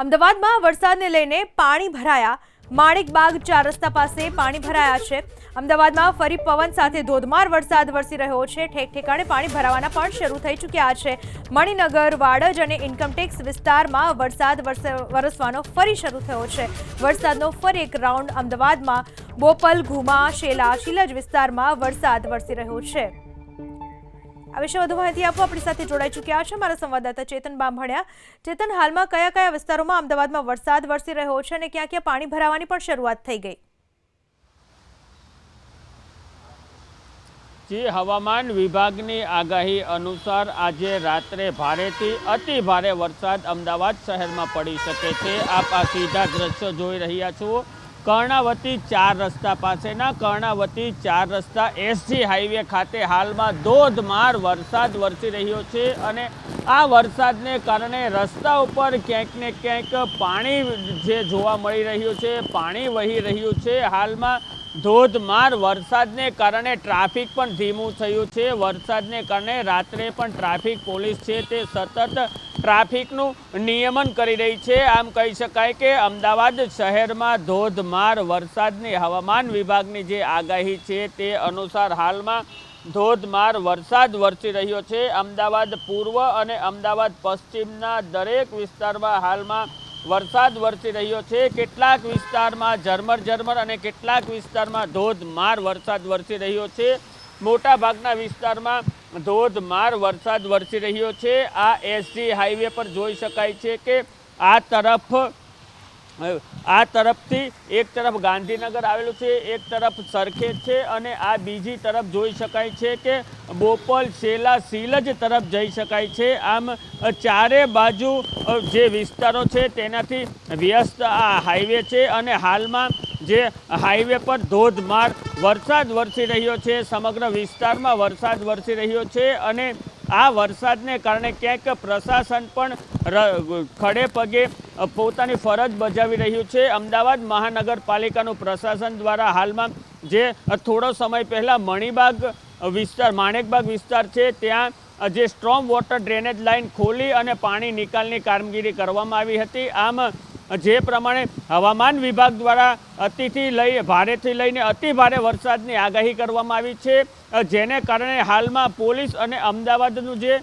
અમદાવાદમાં વરસાદને લઈને પાણી ભરાયા। માણેકબાગ 4 રસ્તા પાસે પાણી ભરાયા છે। અમદાવાદમાં ફરી પવન સાથે ધોધમાર વરસાદ વરસી રહ્યો છે। ઠેક ઠેકાણે પાણી ભરાવાના પણ શરૂ થઈ ચૂક્યા છે। મણિનગર, વાડજ અને ઇન્કમટેક્સ વિસ્તારમાં વરસાદ વરસવાનો ફરી શરૂ થયો છે। વરસાદનો ફરી એક રાઉન્ડ અમદાવાદમાં બોપલ, ઘુમા, શેલા, શીલજ વિસ્તારમાં વરસાદ વરસી રહ્યો છે। આ વિશે વધુ માહિતી આપવા આપણી સાથે જોડાઈ ચૂક્યા છે મારા સંવાદદાતા ચેતન બામભણિયા। ચેતન, હાલમાં કયા કયા વિસ્તારોમાં અમદાવાદમાં વરસાદ વરસી રહ્યો છે અને ક્યાં ક્યાં પાણી ભરાવાની પણ શરૂઆત થઈ ગઈ? जी, हवामान विभागनी आगाही अनुसार आज रात्रे भारेथी अति भारे वरसाद अमदावाद शहर में पड़ी सके छे। आप आ सीधा दृश्य जोई रह्या छो। कर्णावती 4 रस्ता पासेना कर्णावती 4 रस्ता एसजी हाईवे खाते हाल में धोधमार वरसाद वरसी रह्यो छे अने आ वरसादने कारणे रस्ता पर क्यांक ने क्यांक पाणी जे जोवा मळी रह्युं छे, पाणी वही रह्युं छे। हाल में धोधमार वरसादने कारणे ट्राफिक पण धीमું થયું છે। વરસાદને કારણે રાત્રે પણ ટ્રાફિક પોલીસ છે તે સતત ટ્રાફિકનું નિયમન કરી રહી છે। આમ કહી શકાય કે અમદાવાદ શહેરમાં ધોધમાર વરસાદની હવામાન વિભાગની જે આગાહી છે તે અનુસાર હાલમાં ધોધમાર વરસાદ વરસી રહ્યો છે। અમદાવાદ પૂર્વ અને અમદાવાદ પશ્ચિમના દરેક વિસ્તારમાં હાલમાં वरसाद वरसी रह्यो छे। केटलाक विस्तारमां झरमर अने केटलाक विस्तारमां धोधमार वरसाद वरसी रह्यो छे। मोटा भागना विस्तारमां धोधमार वरसाद वरसी रह्यो छे। आ एसजी हाईवे पर जोई शकाय छे के आ तरफथी एक तरफ गांधीनगर आवेलुं छे, एक तरफ सरखेज छे अने आ बीजी तरफ जोई शकाय छे के बोपल, शेला, शीलज तरफ जई शकाय छे। आम चारे बाजू जे विस्तारो छे तेनाथी व्यस्त आ हाईवे छे अने हालमां जे हाईवे पर धोधमार वरसाद वरसी रह्यो छे। समग्र विस्तारमां वरसाद वरसी रह्यो छे अने आ वरसादने कारणे क्यांक प्रशासन पण खड़े पगे पोतानी फरज बजावी रह्युं छे। अमदावाद महानगरपालिकानुं प्रशासन द्वारा हालमां जे थोड़ो समय पहला मणिबाग विस्तार, माणेकबाग विस्तार छे त्यां जे स्ट्रॉम वॉटर ड्रेनेज लाइन खोली अने पाणी निकालनी कामगीरी करवामां आवी हती। आम जे प्रमाणे हवामान विभाग द्वारा अतिथी लई भारेथी लईने अति भारे वरसादनी आगाही करवामां आवी छे, जेने कारणे हालमां पोलीस अने अमदावादनुं जे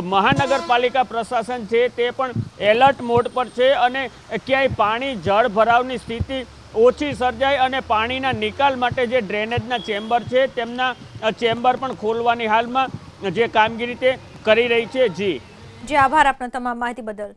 महानगरपालिका प्रशासन है ते पण एलर्ट मोड पर है अने क्यांय पाणी जळ भरावनी स्थिति ओછી सर्जाय अने पाणीना निकाल माटे जे ड्रेनेजना चेम्बर है तेमना चेम्बर पण खोलवानी हालमां जे कामगीरी ते करी रही है। जी आभार आपना तमाम माहिती बदल।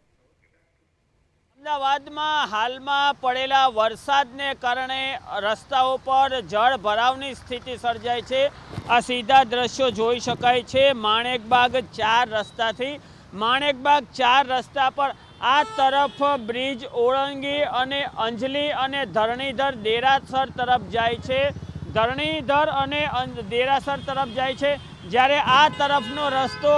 अमदावादમાં હાલમાં પડેલા વરસાદને કારણે રસ્તાઓ પર જળ ભરાવની સ્થિતિ સર્જાય છે। આ સીધા દ્રશ્યો જોઈ શકાય છે માણેકબાગ 4 રસ્તાથી। માણેકબાગ 4 રસ્તા પર આ તરફ બ્રિજ ઓળંગી અને અંજલી અને ધરણીધર દેરાસર તરફ જાય છે। ધરણીધર અને દેરાસર તરફ જાય છે, જ્યારે આ તરફનો રસ્તો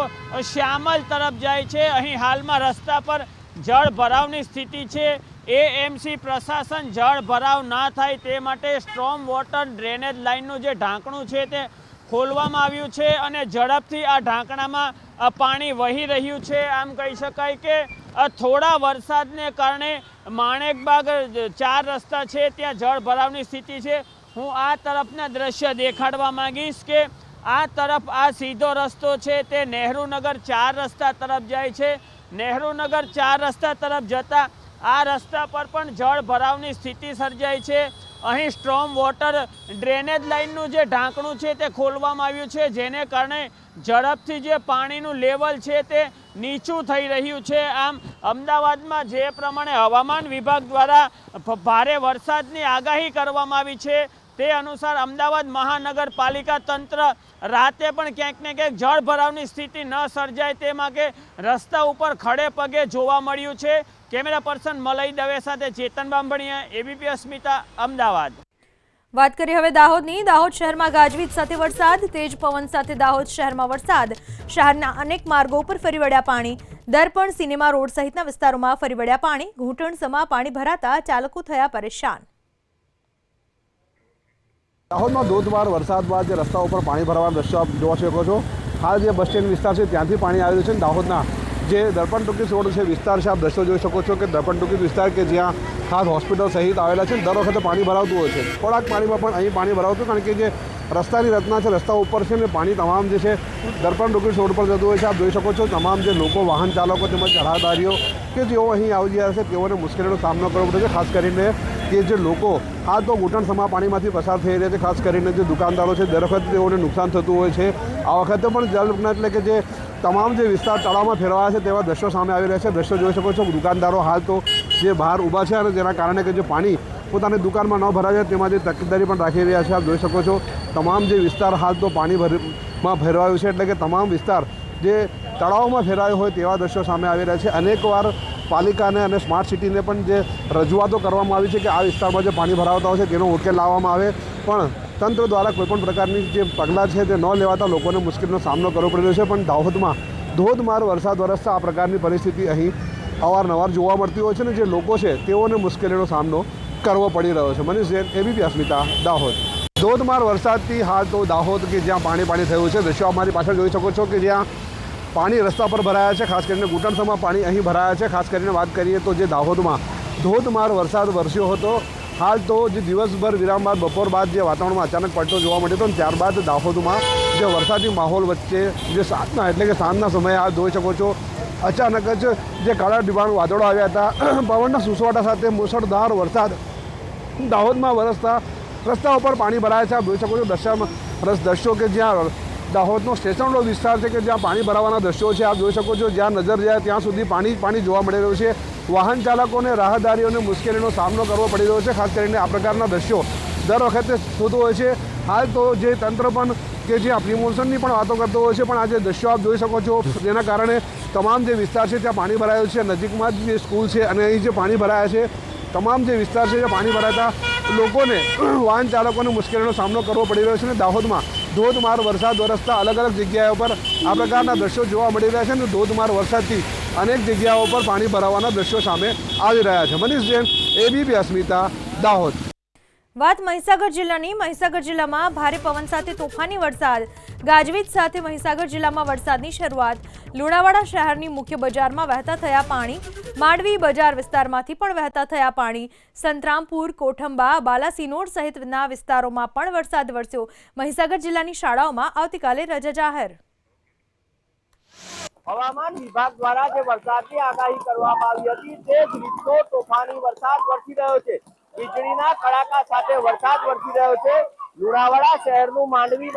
શ્યામલ તરફ જાય છે। અહીં હાલમાં રસ્તા પર जल भरावनी स्थिति है। एएमसी प्रशासन जल भराव ना थाय ते माटे स्ट्रॉम वॉटर ड्रेनेज लाइननुं जे ढांकणुं छे ते खोलवामां आव्युं छे अने झड़पथी आ ढांकणामां पाणी वही रह्युं छे। आम कही शकाय के थोड़ा वरसादने कारणे माणेकबाग 4 रस्ता छे त्यां जल भरावनी स्थिति छे। हूँ आ तरफना दृश्य देखाडवा मांगीश के आ तरफ आ सीधो रस्तो छे ते नेहरू नगर 4 रस्ता तरफ जाय छे। नेहरू नगर 4 रस्ता तरफ जता आ रस्ता पर पण जल भरावनी स्थिति सर्जाई छे। अहीं स्ट्रॉम वॉटर ड्रेनेज लाइननुं जे ढांकणुं छे ते खोलवामां आव्युं छे, जेने कारणे झड़पथी जे पाणीनुं लेवल छे ते नीचुं थई रह्युं छे। आम अमदावादमां जे प्रमाणे हवामान विभाग द्वारा भारे वरसादनी आगाही करवामां आवी छे ते अनुसार अमदावाद महानगरपालिका तंत्र राते पण क्यांक ने क्यांक जल भरावनी स्थिति न सर्जाय ते माटे रस्ता उपर खड़े पगे जोवा मळ्युं छे। कैमरा पर्सन मलय दवे साथे चेतन बामभणिया, एबीपी अस्मिता, अमदावाद। વાત કરીએ હવે દાહોદની। દાહોદ શહેરમાં ગાજવીજ સાથે વરસાદ, તેજ પવન સાથે દાહોદ શહેરમાં વરસાદ। શહેરના અનેક માર્ગો પર ફરી વળ્યા પાણી। દર્પણ, સિનેમા રોડ સહિતના વિસ્તારોમાં ફરી વળ્યા પાણી। ઘૂંટણસમા પાણી ભરાતા ચાલકો થયા પરેશાન। દાહોદમાં ધોધમાર વરસાદ બાદ જે રસ્તાઓ પર પાણી ભરાવાના દ્રશ્યો આપ જોઈ શકો છો। હાલ જે બસ સ્ટેન્ડ વિસ્તાર છે ત્યાંથી પાણી આવી રહ્યું છે। દાહોદના જે દર્પણ ટોકીઝ રોડ છે વિસ્તાર છે, આપ દ્રશ્યો જોઈ શકો છો કે દર્પણ ટોકીઝ વિસ્તાર કે જ્યાં ખાસ હોસ્પિટલ સહિત આવેલા છે, દર વખતે પાણી ભરાવતું હોય છે. થોડાક પાણીમાં પણ અહીં પાણી ભરાવતું, કારણ કે જે રસ્તાની રચના છે, રસ્તા ઉપર છે ને પાણી તમામ જે છે દર્પણ ટોકીઝ રોડ પર જતું હોય છે. આપ જોઈ શકો છો તમામ જે લોકો, વાહન ચાલકો તેમજ રાહદારીઓ કે જેઓ અહીં આવી રહ્યા છે તેઓને મુશ્કેલીનો સામનો કરવો પડે છે. ખાસ કરીને કે જે લોકો આ તો ઘૂંટણસમા પાણીમાંથી પસાર થઈ રહ્યા છે, ખાસ કરીને જે દુકાનદારો છે દર વખતે તેઓને નુકસાન થતું હોય છે. આ વખતે પણ જળ એટલે કે જે તમામ જે વિસ્તાર તળાવમાં ફેરવાયા છે તેવા દ્રશ્યો સામે આવી રહ્યા છે. દ્રશ્યો જોઈ શકો છો, દુકાનદારો હાલ તો જે બહાર ઊભા છે અને જેના કારણે કે જે પાણી પોતાની દુકાનમાં ન ભરાય તેમાં જે તકેદારી પણ રાખી રહ્યા છે. આપ જોઈ શકો છો તમામ જે વિસ્તાર હાલ તો પાણીમાં ફેરવાયું છે, એટલે કે તમામ વિસ્તાર જે તળાવમાં ફેરવાયો હોય તેવા દ્રશ્યો સામે આવી રહ્યા છે. અનેકવાર પાલિકાને અને સ્માર્ટ સિટીને પણ જે રજૂઆતો કરવામાં આવી છે કે આ વિસ્તારમાં જે પાણી ભરાવતા હોય છે તેનો ઉકેલ લાવવામાં આવે, પણ તંત્ર દ્વારા કોઈપણ પ્રકારની જે પગલાં છે તે ન લેવાતા લોકોને મુશ્કેલીનો સામનો કરવો પડી રહ્યો છે. પણ દાહોદમાં ધોધમાર વરસાદ વરસતા આ પ્રકારની પરિસ્થિતિ અહીં અવારનવાર જોવા મળતી હોય છે ને જે લોકો છે તેઓને મુશ્કેલીનો સામનો કરવો પડી રહ્યો છે. મનીષ જૈન, એબીપી અસ્મિતા, દાહોદ. ધોધમાર વરસાદથી હાલ તો દાહોદ કે જ્યાં પાણી થયું છે, દ્રશ્યો અમારી પાછળ જોઈ શકો છો કે જ્યાં પાણી રસ્તા પર ભરાયા છે, ખાસ કરીને ઘૂંટણસમા પાણી અહીં ભરાયા છે. ખાસ કરીને વાત કરીએ તો જે દાહોદમાં ધોધમાર વરસાદ વરસ્યો હતો. હાલ તો જે દિવસભર વિરામ બાદ બપોર બાદ જે વાતાવરણમાં અચાનક પલટો જોવા મળ્યો હતો, ત્યારબાદ દાહોદમાં જે વરસાદી માહોલ વચ્ચે જે સાંજના એટલે કે સાંજના સમયે આ જોઈ શકો છો અચાનક જ જે કાળા ડિબાંગ વાદળો આવ્યા હતા, પવનના સુસવાટા સાથે મુસળધાર વરસાદ દાહોદમાં વરસતા રસ્તા ઉપર પાણી ભરાયા છે. આપ જોઈ શકો છો દ્રશ્યો કે જ્યાં દાહોદનો સ્ટેશન રોડ વિસ્તાર છે કે જ્યાં પાણી ભરાવાના દ્રશ્યો છે. આપ જોઈ શકો છો જ્યાં નજર જાય ત્યાં સુધી પાણી જોવા મળી રહ્યું છે. વાહન ચાલકોને, રાહદારીઓને મુશ્કેલીનો સામનો કરવો પડી રહ્યો છે. ખાસ કરીને આ પ્રકારના દ્રશ્યો દર વખતે થતું હોય છે. હાલ તો જે તંત્ર પણ કે જે પ્રી મોન્સૂનની પણ વાતો કરતો હોય છે, પણ આ જે દ્રશ્યો આપ જોઈ શકો છો જેના કારણે તમામ જે વિસ્તાર છે ત્યાં પાણી ભરાયું છે. નજીકમાં જ જે સ્કૂલ છે અને અહીં જે પાણી ભરાયા છે, તમામ જે વિસ્તાર છે જે પાણી ભરાતા લોકોને, વાહન ચાલકોને મુશ્કેલીનો સામનો કરવો પડી રહ્યો છે. અને દાહોદમાં ધોધમાર વરસાદ વરસતા અલગ અલગ જગ્યાઓ પર આ પ્રકારના દ્રશ્યો જોવા મળી રહ્યા છે અને ધોધમાર વરસાદથી અનેક જગ્યાઓ પર પાણી ભરાવાના દ્રશ્યો સામે આવી રહ્યા છે. મનીષ જૈન, એબીપી અસ્મિતા, દાહોદ. વાત મહીસાગર જિલ્લાની. મહીસાગર જિલ્લામાં ભારે પવન સાથે તોફાની વરસાદ, ગાજવીજ સાથે મહીસાગર જિલ્લામાં વરસાદની શરૂઆત. લુણાવાડા શહેરની મુખ્ય બજારમાં વહેતા થયા પાણી. માંડવી બજાર વિસ્તારમાંથી પણ વહેતા થયા પાણી. સંતરામપુર, કોઠંબા, બાલાસિનોર સહિતના વિસ્તારોમાં પણ વરસાદ વરસ્યો. મહીસાગર જિલ્લાની શાળાઓમાં આવતીકાલે રજા જાહેર. હવામાન વિભાગ દ્વારા જે વરસાદની આગાહી કરવામાં આવી હતી તે જ રીતનો તોફાની વરસાદ વરસી રહ્યો છે. વીજળીના કડાકા સાથે વરસાદ વરસી રહ્યો છે. લુણાવાડા શહેરનું માંડવી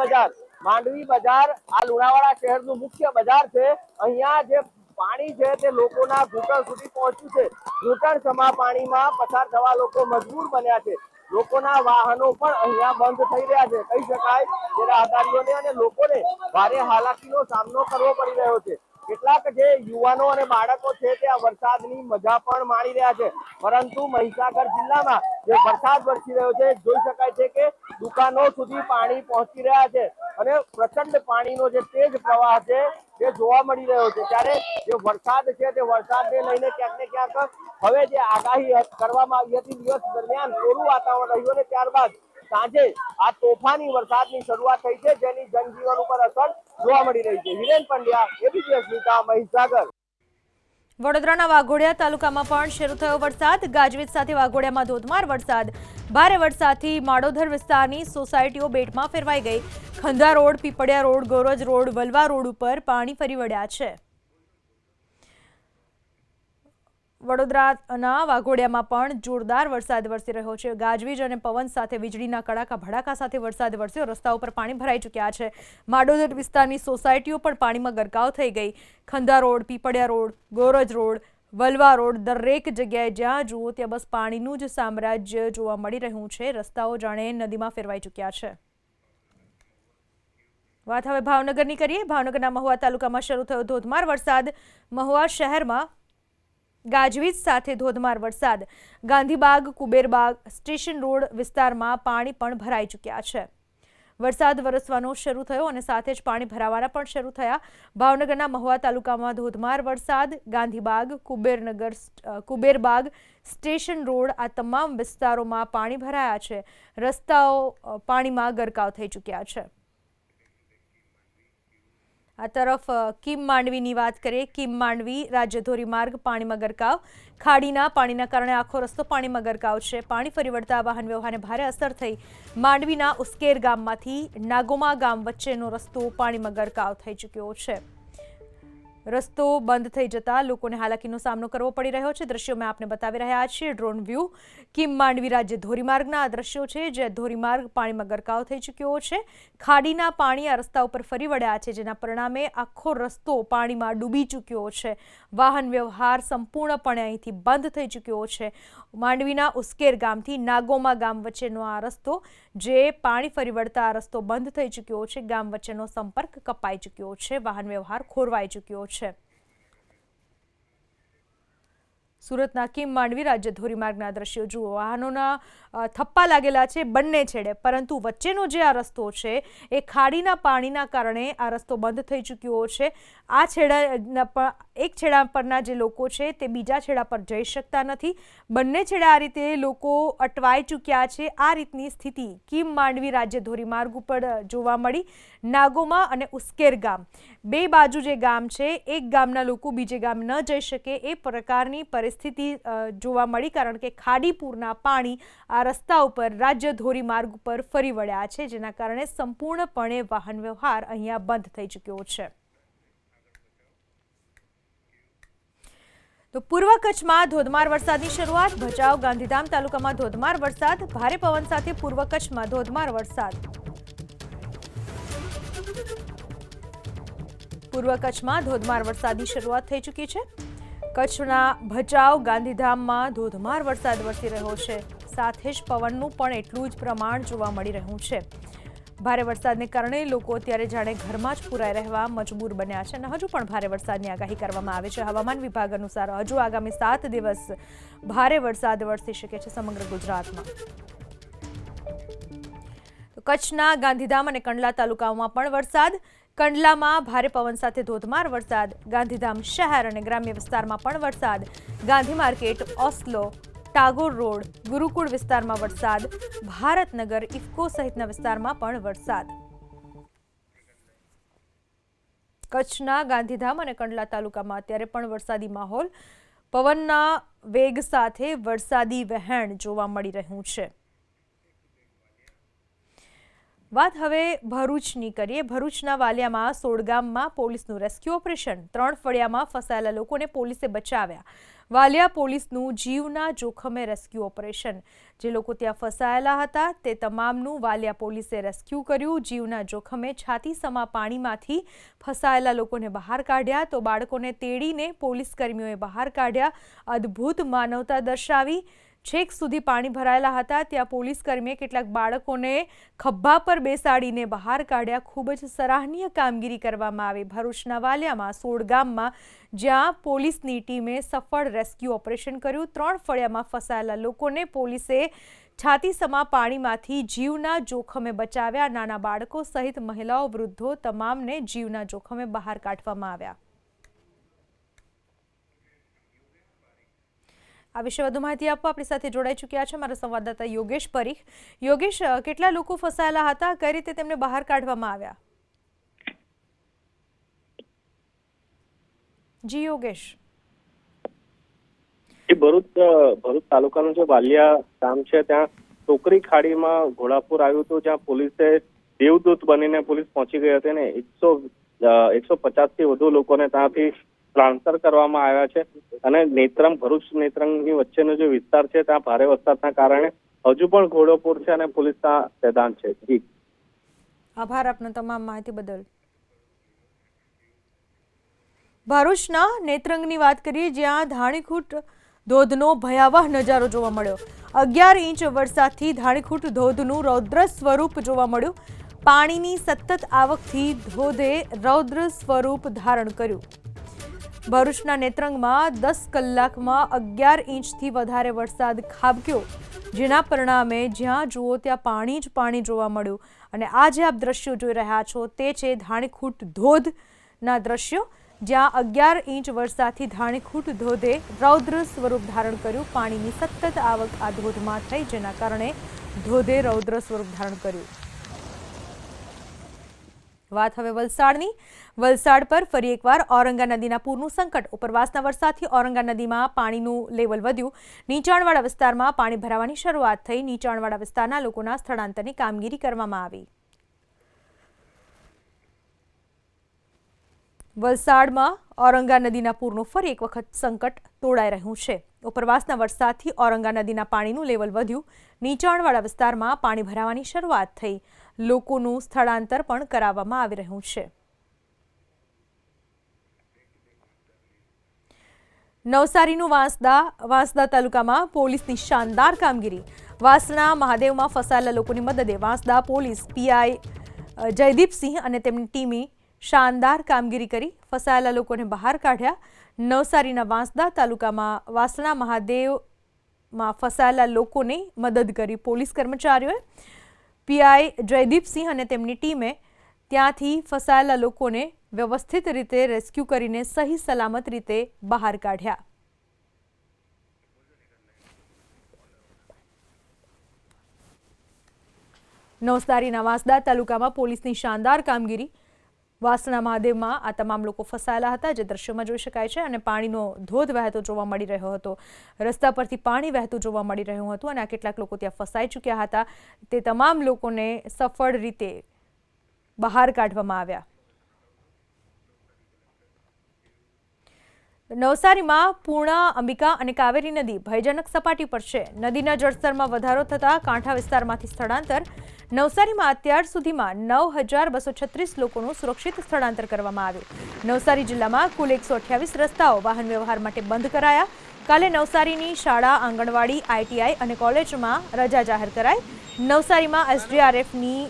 બજાર આ લુણાવાડા શહેરનું મુખ્ય બજાર છે. અહીંયા જે પાણી છે તે લોકોના ઘૂંટણ સુધી પહોંચ્યું છે. ઘૂંટણસમા પાણીમાં પસાર થવા લોકો મજબૂર બન્યા છે. લોકોના વાહનો પણ અહીંયા બંધ થઈ રહ્યા છે. કહી શકાય કે રાહદારીઓને અને લોકોને ભારે હાલાકીનો સામનો કરવો પડી રહ્યો છે. કેટલાક જે યુવાનો અને બાળકો છે તે આ વરસાદની મજા પણ માણી રહ્યા છે. પરંતુ મહીસાગર જિલ્લામાં જે વરસાદ વરસી રહ્યો છે જોઈ શકાય છે કે દુકાનો સુધી પાણી પહોંચી રહ્યા છે અને પ્રચંડ પાણીનો જે તેજ પ્રવાહ છે તે જોવા મળી રહ્યો છે. ત્યારે જે વરસાદ છે તે વરસાદને લઈને ક્યાંક ને ક્યાંક હવે જે આગાહી કરવામાં આવી હતી દિવસ દરમિયાન કોરું વાતાવરણ રહ્યું અને ત્યારબાદ સાંજે આ તોફાની વરસાદની શરૂઆત થઈ છે, જેની જનજીવન ઉપર અસર જોવા મળી રહી છે. હિરેન પંડ્યા, એબીપી અસ્મિતા, મહીસાગર. વડોદરાના વાઘોડિયા તાલુકામાં પણ શરૂ થયો વરસાદ. ગાજવીજ સાથે વાઘોડિયામાં ધોધમાર વરસાદ. ભારે વરસાદથી માડોધર વિસ્તારની સોસાયટીઓ બેટમાં ફેરવાઈ ગઈ. Khandha road, Pipliya road, Goraj road, Valva road ઉપર પાણી ફરી વળ્યા છે. વડોદરાના વાઘોડિયામાં પણ જોરદાર વરસાદ વરસી રહ્યો છે. ગાજવીજ અને પવન સાથે વીજળીના કડાકા ભડાકા સાથે વરસાદ વરસ્યો. રસ્તા ઉપર પાણી ભરાઈ ચૂક્યા છે. માડોદર વિસ્તારની સોસાયટીઓ પણ પાણીમાં ગરકાવ થઈ ગઈ. Khandha road, Pipliya road, Goraj road, Valva road, દરેક જગ્યાએ જ્યાં જુઓ ત્યાં બસ પાણીનું જ સામ્રાજ્ય જોવા મળી રહ્યું છે. રસ્તાઓ જાણે નદીમાં ફેરવાઈ ચૂક્યા છે. વાત હવે ભાવનગરની કરીએ. ભાવનગરના મહુવા તાલુકામાં શરૂ થયો ધોધમાર વરસાદ. મહુવા શહેરમાં ગાજવીજ સાથે ધોધમાર વરસાદ. ગાંધીબાગ, કુબેરબાગ, સ્ટેશન રોડ વિસ્તારમાં પાણી પણ ભરાઈ ચૂક્યા છે. વરસાદ વરસવાનો શરૂ થયો અને સાથે જ પાણી ભરાવાના પણ શરૂ થયા. ભાવનગરના મહુવા તાલુકામાં ધોધમાર વરસાદ. ગાંધીબાગ, કુબેરબાગ, સ્ટેશન રોડ આ તમામ વિસ્તારોમાં પાણી ભરાયા છે. રસ્તાઓ પાણીમાં ગરકાવ થઈ ચૂક્યા છે. આ તરફ કિમ માંડવીની વાત કરીએ. કિમ માંડવી રાજ્ય ધોરીમાર્ગ પાણીમાં ગરકાવ. ખાડીના પાણીના કારણે આખો રસ્તો પાણીમાં ગરકાવ છે. પાણી ફરી વળતા વાહન વ્યવહારને ભારે અસર થઈ. માંડવીના ઉસ્કેર ગામમાંથી નાગોમા ગામ વચ્ચેનો રસ્તો પાણીમાં ગરકાવ થઈ ચૂક્યો છે. રસ્તો બંધ થઈ જતા લોકોને હાલાકીનો સામનો કરવો પડી રહ્યો છે. દ્રશ્યો મેં આપને બતાવી રહ્યા છીએ. ડ્રોન વ્યૂ કિમ માંડવી રાજ્ય ધોરીમાર્ગના આ દ્રશ્યો છે, જે ધોરીમાર્ગ પાણીમાં ગરકાવ થઈ ચૂક્યો છે. ખાડીના પાણી આ રસ્તા ઉપર ફરી વળ્યા છે, જેના પરિણામે આખો રસ્તો પાણીમાં ડૂબી ચૂક્યો છે. વાહન વ્યવહાર સંપૂર્ણપણે અહીંથી બંધ થઈ ચૂક્યો છે. માંડવીના ઉસ્કેર ગામથી નાગોમા ગામ વચ્ચેનો આ રસ્તો, જે પાણી ફરી વળતા આ રસ્તો બંધ થઈ ચૂક્યો છે. ગામ વચ્ચેનો સંપર્ક કપાઈ ચૂક્યો છે. વાહન વ્યવહાર ખોરવાઈ ચૂક્યો છે. સુરતના કિમ માંડવી રાજ્ય ધોરીમાર્ગના દ્રશ્યો જુઓ. વાહનોના થપ્પા લાગેલા છે બંને છેડે, પરંતુ વચ્ચેનો જે આ રસ્તો છે એ ખાડીના પાણીના કારણે આ રસ્તો બંધ થઈ ચૂક્યો છે. આ છેડા એક છેડા પરના જે લોકો છે તે બીજા છેડા પર જઈ શકતા નથી. બંને છેડા આ રીતે લોકો અટવાઈ ચૂક્યા છે. આ રીતની સ્થિતિ કિમ માંડવી રાજ્ય ધોરીમાર્ગ ઉપર જોવા મળી. નાગોમા અને ઉસ્કેર ગામ, બે બાજુ જે ગામ છે, એક ગામના લોકો બીજે ગામ ન જઈ શકે એ પ્રકારની પરિસ્થિતિ જોવા મળી, કારણ કે ખાડીપુરના પાણી આ રસ્તા ઉપર રાજ્ય ધોરીમાર્ગ ઉપર ફરી વળ્યા છે, જેના કારણે સંપૂર્ણપણે વાહન વ્યવહાર અહીંયા બંધ થઈ ચૂક્યો છે. તો પૂર્વ કચ્છમાં ધોધમાર વરસાદની શરૂઆત. ભચાઉ ગાંધીધામ તાલુકામાં ધોધમાર વરસાદ. ભારે પવન સાથે પૂર્વ કચ્છમાં ધોધમાર વરસાદ. પૂર્વ કચ્છમાં ધોધમાર વરસાદની શરૂઆત થઈ ચૂકી છે. કચ્છના ભચાઉ ગાંધીધામમાં ધોધમાર વરસાદ વરસી રહ્યો છે. સાથે જ પવનનું પણ એટલું જ પ્રમાણ જોવા મળી રહ્યું છે. ભારે વરસાદને કારણે લોકો અત્યારે જાણે ઘરમાં જ પુરાઈ રહેવા મજબૂર બન્યા છે અને હજુ પણ ભારે વરસાદની આગાહી કરવામાં આવી છે. હવામાન વિભાગ અનુસાર હજુ આગામી 7 દિવસ ભારે વરસાદ વરસી શકે છે સમગ્ર ગુજરાતમાં. તો કચ્છના ગાંધીધામ અને કંડલા તાલુકાઓમાં પણ વરસાદ. કંડલામાં ભારે પવન સાથે ધોધમાર વરસાદ. ગાંધીધામ શહેર અને ગ્રામ્ય વિસ્તારમાં પણ વરસાદ. Gandhi market, Oslo, Tagore road, Gurukul વિસ્તારમાં વરસાદ. ભારતનગર, ઇફકો સહિતના વિસ્તારમાં પણ વરસાદ. કચ્છના ગાંધીધામ અને કંડલા તાલુકામાં અત્યારે પણ વરસાદી માહોલ. પવનના વેગ સાથે વરસાદી વહેણ જોવા મળી રહ્યું છે. વાત હવે ભરૂચની કરીએ. ભરૂચના વાલિયામાં 16 ગામમાં પોલીસનું રેસ્ક્યુ ઓપરેશન. 3 ફળિયામાં ફસાયેલા લોકોને પોલીસે બચાવ્યા. વાલિયા પોલીસનું જીવના જોખમે રેસ્ક્યુ ઓપરેશન. જે લોકો ત્યાં ફસાયેલા હતા તે તમામનું વાલિયા પોલીસે રેસ્ક્યુ કર્યું. જીવના જોખમે છાતીસમા પાણીમાંથી ફસાયેલા લોકોને બહાર કાઢ્યા, તો બાળકોને તેડીને પોલીસ કર્મીઓએ બહાર કાઢ્યા. અદ્ભુત માનવતા દર્શાવી. છેક સુધી પાણી ભરાયેલા હતા ત્યાં પોલીસ કર્મીએ કેટલાક બાળકોને ખભા પર બેસાડીને બહાર કાઢ્યા. ખૂબ જ સરાહનીય કામગીરી કરવામાં આવી ભરૂચના વાલિયામાં 16 ગામમાં, જ્યાં પોલીસની ટીમે સફળ રેસ્ક્યુ ઓપરેશન કર્યું. 3 ફળિયામાં ફસાયેલા લોકોને પોલીસે છાતીસમા પાણીમાંથી જીવના જોખમે બચાવ્યા. નાના બાળકો સહિત મહિલાઓ, વૃદ્ધો તમામને જીવના જોખમે બહાર કાઢવામાં આવ્યા. આ વિશે વધુ માહિતી આપવા આપણી સાથે જોડાઈ ચૂક્યા છે મારા સંવાદદાતા યોગેશ પરીખ. યોગેશ, કેટલા લોકો ફસાયેલા હતા, કઈ રીતે તેમને બહાર કાઢવામાં આવ્યા? જી યોગેશ. ભરૂચ તાલુકાનું જે વાલિયા ગામ છે ત્યાં ટોકરી ખાડીમાં ઘોડાપુર આવ્યું હતું, જ્યાં પોલીસે દેવદૂત બનીને પોલીસ પહોંચી ગઈ હતી અને 150 થી વધુ લોકોને ત્યાંથી ટ્રાન્સફર કરવામાં આવ્યા છે. અને નેત્રંગ, ભરૂચ નેત્રંગની વચ્ચેનો જે વિસ્તાર છે ત્યાં ભારે વરસાદના કારણે હજુ પણ ઘોડાપુર છે અને પોલીસના તૈનાત છે. જી આભાર આપનો તમામ માહિતી બદલ. ભરૂચના નેત્રંગની વાત કરીએ, જ્યાં ધાણીખૂટ ધોધનો ભયાવહ નજારો જોવા મળ્યો. 11 ઇંચ વરસાદથી ધાણીખૂટ ધોધનું રૌદ્ર સ્વરૂપ જોવા મળ્યું. પાણીની સતત આવકથી ધોધે રૌદ્ર સ્વરૂપ ધારણ કર્યું. ભરૂચના નેત્રંગમાં 10 કલાકમાં 11 ઇંચથી વધારે વરસાદ ખાબક્યો, જેના પરિણામે જ્યાં જુઓ ત્યાં પાણી જ પાણી જોવા મળ્યું. અને આ જે આપ દ્રશ્યો જોઈ રહ્યા છો તે છે ધાણીખૂટ ધોધના દ્રશ્યો, જ્યાં 11 ઇંચ વરસાદથી ધાણીખૂટ ધોધે રૌદ્ર સ્વરૂપ ધારણ કર્યું. પાણીની સતત આવક આ ધોધમાં થઈ, જેના કારણે ધોધે રૌદ્ર સ્વરૂપ ધારણ કર્યું. વાત હવે વલસાડની. વલસાડ પર ફરી એકવાર ઔરંગા નદીના પૂરનું સંકટ. ઉપરવાસના વરસાદથી ઔરંગા નદીમાં પાણીનું લેવલ વધ્યું. નીચાણવાળા વિસ્તારમાં પાણી ભરાવાની શરૂઆત થઈ. નીચાણવાળા વિસ્તારના લોકોના સ્થળાંતરની કામગીરી કરવામાં આવી. વલસાડમાં ઔરંગા નદીના પૂરનું ફરી એક વખત સંકટ તોડાઈ રહ્યું છે. ઉપરવાસના વરસાદથી ઔરંગા નદીના પાણીનું લેવલ વધ્યું. નીચાણવાળા વિસ્તારમાં પાણી ભરાવાની શરૂઆત થઈ. લોકોનું સ્થળાંતર પણ કરાવવામાં આવી રહ્યું છે. નવસારીનું વાંસદા તાલુકામાં પોલીસની શાનદાર કામગીરી. વાસણા મહાદેવમાં ફસાયેલા લોકોની મદદે વાંસદા પોલીસ પીઆઈ જયદીપસિંહ અને તેમની ટીમે શાનદાર કામગીરી કરી ફસાયેલા લોકોને બહાર કાઢ્યા. નવસારીના વાંસદા તાલુકામાં વાસણા મહાદેવમાં ફસાયેલા લોકોને મદદ કરી પોલીસ કર્મચારીઓએ. પીઆઈ જયદીપસિંહ અને તેમની ટીમે ત્યાંથી ફસાયેલા લોકોને વ્યવસ્થિત રીતે રેસ્ક્યુ કરીને સહી સલામત રીતે બહાર કાઢ્યા. નવસારીના વાંસદા તાલુકામાં પોલીસની શાનદાર કામગીરી. વાસણા મહાદેવમાં આ તમામ લોકો ફસાયેલા હતા, જે દ્રશ્યોમાં જોઈ શકાય છે, અને પાણીનો ધોધ વહેતો જોવા મળી રહ્યો હતો. રસ્તા પરથી પાણી વહેતું જોવા મળી રહ્યું હતું અને આ કેટલાક લોકો ત્યાં ફસાઈ ચૂક્યા હતા. તે તમામ લોકોને સફળ રીતે બહાર કાઢવામાં આવ્યા. નવસારીમાં પૂર્ણા, અંબિકા અને કાવેરી નદી ભયજનક સપાટી પર છે. નદીના જળસ્તરમાં વધારો થતાં કાંઠા વિસ્તારમાંથી સ્થળાંતર. નવસારીમાં અત્યાર સુધીમાં 9,236 લોકોનું સુરક્ષિત સ્થળાંતર કરવામાં આવ્યું. નવસારી જિલ્લામાં કુલ 128 રસ્તાઓ વાહન વ્યવહાર માટે બંધ કરાયા. કાલે નવસારીની શાળા, આંગણવાડી, આઈટીઆઈ અને કોલેજમાં રજા જાહેર કરાઈ. નવસારીમાં એસડીઆરએફની,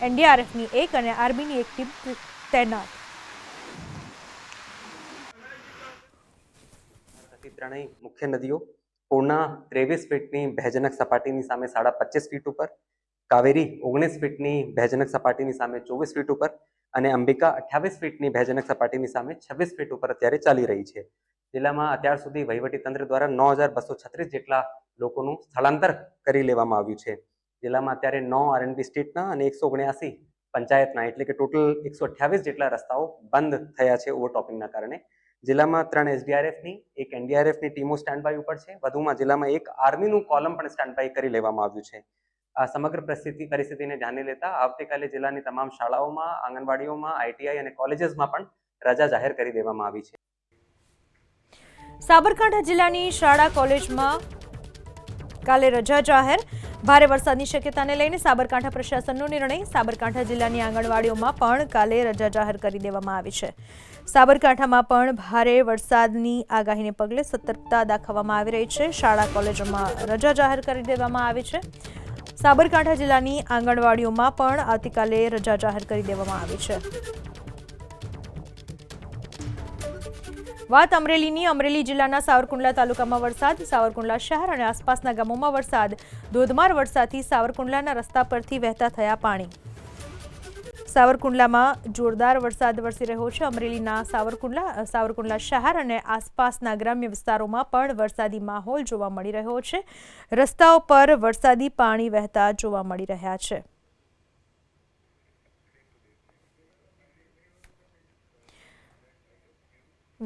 એનડીઆરએફની 1 અને આર્મીની 1 ટીમ તૈનાત. ત્રણેય મુખ્ય નદીઓ પૂર્ણા 23 ફીટની ભયજનક સપાટીની સામે 25.5 ફીટ ઉપર, કાવેરી 19 ફીટની ભયજનક સપાટીની સામે 24 ફીટ ઉપર અને અંબિકા 28 ફીટની ભયજનક સપાટીની સામે 26 ફીટ ઉપર અત્યારે ચાલી રહી છે. જિલ્લામાં અત્યાર સુધી વહીવટીતંત્ર દ્વારા 9,236 જેટલા લોકોનું સ્થળાંતર કરી લેવામાં આવ્યું છે. જિલ્લામાં અત્યારે 9 આરએનબી સ્ટેટના અને 179 પંચાયતના એટલે કે ટોટલ 128 જેટલા રસ્તાઓ બંધ થયા છે ઓવરટોપિંગના કારણે. જિલ્લામાં 3 એસડીઆરએફની, 1 એનડીઆરએફની ટીમો સ્ટેન્ડ બાય ઉપર છે. વધુમાં જિલ્લામાં 1 આર્મીનું કોલમ પણ સ્ટેન્ડ બાય કરી લેવામાં આવ્યું છે. આ સમગ્ર પરિસ્થિતિને ધ્યાને લેતા આવતીકાલે જિલ્લાની તમામ શાળાઓમાં, આંગણવાડીઓમાં, આઈટીઆઈ અને કોલેજીસમાં પણ રજા જાહેર કરી દેવામાં આવી છે. સાબરકાંઠા જિલ્લાની શાળા કોલેજમાં કાલે રજા જાહેર. ભારે વરસાદની શક્યતાને લઈને સાબરકાંઠા પ્રશાસનનો નિર્ણય. સાબરકાંઠા જિલ્લાની આંગણવાડીઓમાં પણ કાલે રજા જાહેર કરી દેવામાં આવી છે. સાબરકાંઠામાં પણ ભારે વરસાદની આગાહીને પગલે સતર્કતા દાખવવામાં આવી રહી છે. શાળા કોલેજોમાં રજા જાહેર કરી દેવામાં આવી છે. સાબરકાંઠા જિલ્લાની આંગણવાડીઓમાં પણ આવતીકાલે રજા જાહેર કરી દેવામાં આવી છે. વાત અમરેલીની. અમરેલી જિલ્લાના સાવરકુંડલા તાલુકામાં વરસાદ. સાવરકુંડલા શહેર અને આસપાસના ગામોમાં વરસાદ. ધોધમાર વરસાદથી સાવરકુંડલાના રસ્તા પરથી વહેતા થયા પાણી. સાવરકુંડલામાં જોરદાર વરસાદ વરસી રહ્યો છે. અમરેલીના સાવરકુંડલા શહેર અને આસપાસના ગ્રામ્ય વિસ્તારોમાં પણ વરસાદી માહોલ જોવા મળી રહ્યો છે. રસ્તાઓ પર વરસાદી પાણી વહેતા જોવા મળી રહ્યા છે.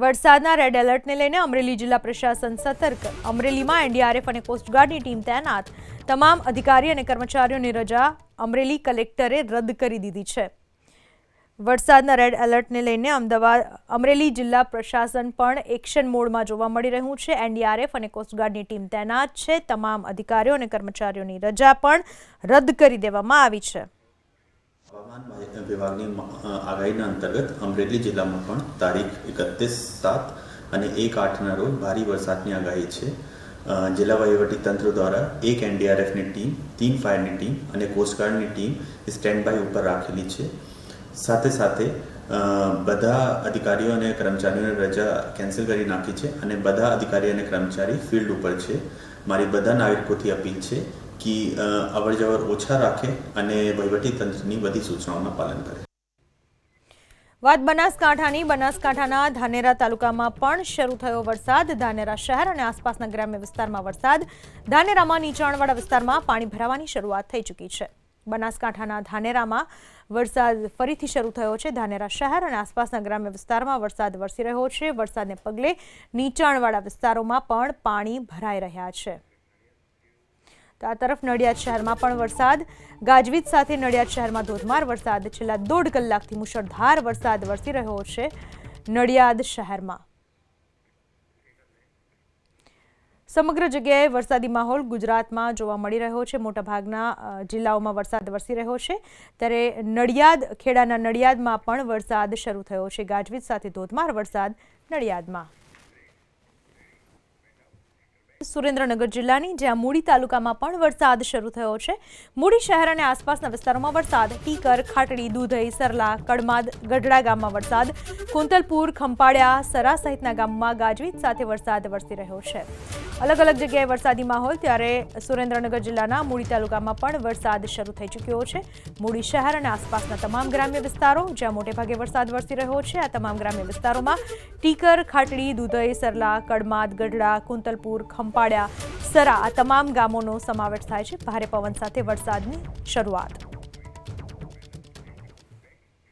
વરસાદના રેડ એલર્ટને લઈને અમરેલી જિલ્લા પ્રશાસન સતર્ક. અમરેલીમાં એનડીઆરએફ અને કોસ્ટગાર્ડની ટીમ તૈનાત. તમામ અધિકારી અને કર્મચારીઓની રજા અમરેલી કલેક્ટરે રદ કરી દીધી છે. વરસાદના રેડ એલર્ટને લઈને અમરેલી જિલ્લા પ્રશાસન પણ એક્શન મોડમાં જોવા મળી રહ્યું છે. એનડીઆરએફ અને કોસ્ટગાર્ડની ટીમ તૈનાત છે. તમામ અધિકારીઓ અને કર્મચારીઓની રજા પણ રદ કરી દેવામાં આવી છે. હવામાન વિભાગની આગાહીના અંતર્ગત અમરેલી જિલ્લામાં પણ તારીખ 31/7 અને 1/8ના રોજ ભારે વરસાદની આગાહી છે. જિલ્લા વહીવટીતંત્ર દ્વારા 1 એનડીઆરએફની ટીમ, 3 ફાયરની ટીમ અને કોસ્ટગાર્ડની ટીમ સ્ટેન્ડ બાય ઉપર રાખેલી છે. સાથે સાથે બધા અધિકારીઓ અને કર્મચારીઓની રજા કેન્સલ કરી નાખી છે અને બધા અધિકારી અને કર્મચારી ફિલ્ડ ઉપર છે. મારી બધા નાગરિકોથી અપીલ છે કે અવરજવર ઓછા રાખે અને વહીવટીતંત્રની બધી સૂચનાઓનું પાલન કરે. વાત બનાસકાંઠાની. બનાસકાંઠાના ધાનેરા તાલુકામાં પણ શરૂ થયો વરસાદ. ધાનેરા શહેર અને આસપાસના ગ્રામ્ય વિસ્તારમાં વરસાદ. ધાનેરામાં નીચાણવાળા વિસ્તારમાં પાણી ભરાવાની શરૂઆત થઈ ચૂકી છે. બનાસકાંઠાના ધાનેરામાં વરસાદ ફરીથી શરૂ થયો છે. ધાનેરા શહેર અને આસપાસના ગ્રામ્ય વિસ્તારમાં વરસાદ વરસી રહ્યો છે. વરસાદને પગલે નીચાણવાળા વિસ્તારોમાં પણ પાણી ભરાઈ રહ્યા છે. તો આ તરફ નડિયાદ શહેરમાં પણ વરસાદ, ગાજવીજ સાથે નડિયાદ શહેરમાં ધોધમાર વરસાદ. છેલ્લા 1.5 કલાકથી મુશળધાર વરસાદ વરસી રહ્યો છે નડિયાદ શહેરમાં. સમગ્ર જગ્યાએ વરસાદી માહોલ ગુજરાતમાં જોવા મળી રહ્યો છે. મોટાભાગના જિલ્લાઓમાં વરસાદ વરસી રહ્યો છે. ત્યારે નડિયાદ, ખેડાના નડિયાદમાં પણ વરસાદ શરૂ થયો છે. ગાજવીજ સાથે ધોધમાર વરસાદ નડિયાદમાં. સુરેન્દ્રનગર જિલ્લાની જ્યાં મૂડી તાલુકામાં પણ વરસાદ શરૂ થયો છે. મૂડી શહેર અને આસપાસના વિસ્તારોમાં વરસાદ. ટીકર, ખાટડી, દૂધઈ, સરલા, કડમાદ, ગઢડા ગામમાં વરસાદ. કુંતલપુર, ખંપાળિયા, સરા સહિતના ગામમાં ગાજવીજ સાથે વરસાદ વરસી રહ્યો છે. અલગ અલગ જગ્યાએ વરસાદી માહોલ. ત્યારે સુરેન્દ્રનગર જિલ્લાના મૂડી તાલુકામાં પણ વરસાદ શરૂ થઈ ચૂક્યો છે. મૂડી શહેર અને આસપાસના તમામ ગ્રામ્ય વિસ્તારો જ્યાં મોટેભાગે વરસાદ વરસી રહ્યો છે, આ તમામ ગ્રામ્ય વિસ્તારોમાં ટીકર, ખાટડી, દૂધઈ, સરલા, કડમાદ, ગઢડા, કુંતલપુર, ખંપાળિયા, સરા આ તમામ ગામોનો સમાવેશ થાય છે. ભારે પવન સાથે વરસાદની શરૂઆત.